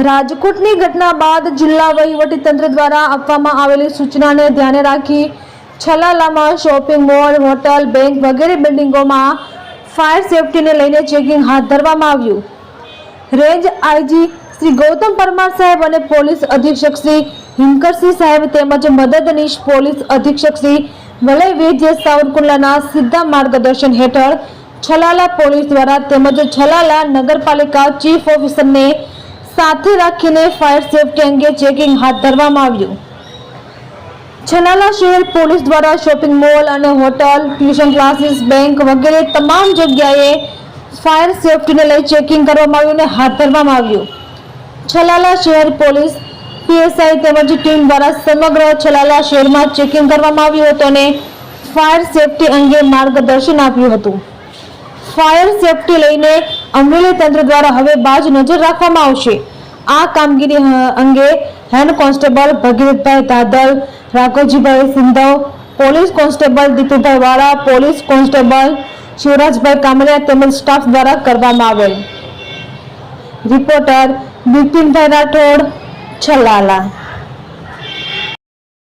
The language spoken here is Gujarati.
રાજકોટની ઘટના બાદ જિલ્લા વહીવટીતંત્ર દ્વારા આપવામાં આવેલી સૂચનાને ધ્યાને રાખી છલાલામાં શોપિંગ મોલ, હોટલ, બેંક વગેરે બિલ્ડિંગોમાં ફાયર સેફટીને લઈને ચેકિંગ હાથ ધરવામાં આવ્યું. રેન્જ આઈજી શ્રી ગૌતમ પરમાર સાહેબ અને પોલીસ અધિક્ષક શ્રી હિમકરસિંહ સાહેબ તેમજ મદદનીશ પોલીસ અધિક્ષક શ્રી વલય વૈદ્ય સાવરકુંડલાના સીધા માર્ગદર્શન હેઠળ છલાલા પોલીસ દ્વારા તેમજ છલાલા નગરપાલિકા ચીફ ઓફિસરને સાથે રાખીને ફાયર સેફટી અંગે ચેકિંગ હાથ ધરવામાં આવ્યું. છલાલા શહેર પોલીસ દ્વારા શોપિંગ મોલ અને હોટલ, ટ્યુશન ક્લાસીસ, બેંક વગેરે તમામ જગ્યાએ ફાયર સેફટીને લઈ ચેકિંગ કરવામાં આવ્યું અને હાથ ધરવામાં આવ્યું. છલાલા શહેર પોલીસ પીએસઆઈ તેમજ ટીમ દ્વારા સમગ્ર છલાલા શહેરમાં ચેકિંગ કરવામાં આવ્યું હતું અને ફાયર સેફટી અંગે માર્ગદર્શન આપ્યું હતું. ફાયર સેફટી લઈને અમરેલી તંત્ર દ્વારા હવે બાજ નજર રાખવામાં આવશે. આ કામગીરી અંગે હેડ કોન્સ્ટેબલ ભગીરથભાઈ ધાદલ, રાઘવજીભાઈ સિંધવ, પોલીસ કોન્સ્ટેબલ દીપુભાઈ વાળા, પોલીસ કોન્સ્ટેબલ શિવરાજભાઈ કામડિયા તેમજ સ્ટાફ દ્વારા કરવામાં આવેલ. રિપોર્ટર બિપિનભાઈ રાઠોડ, છલાલા.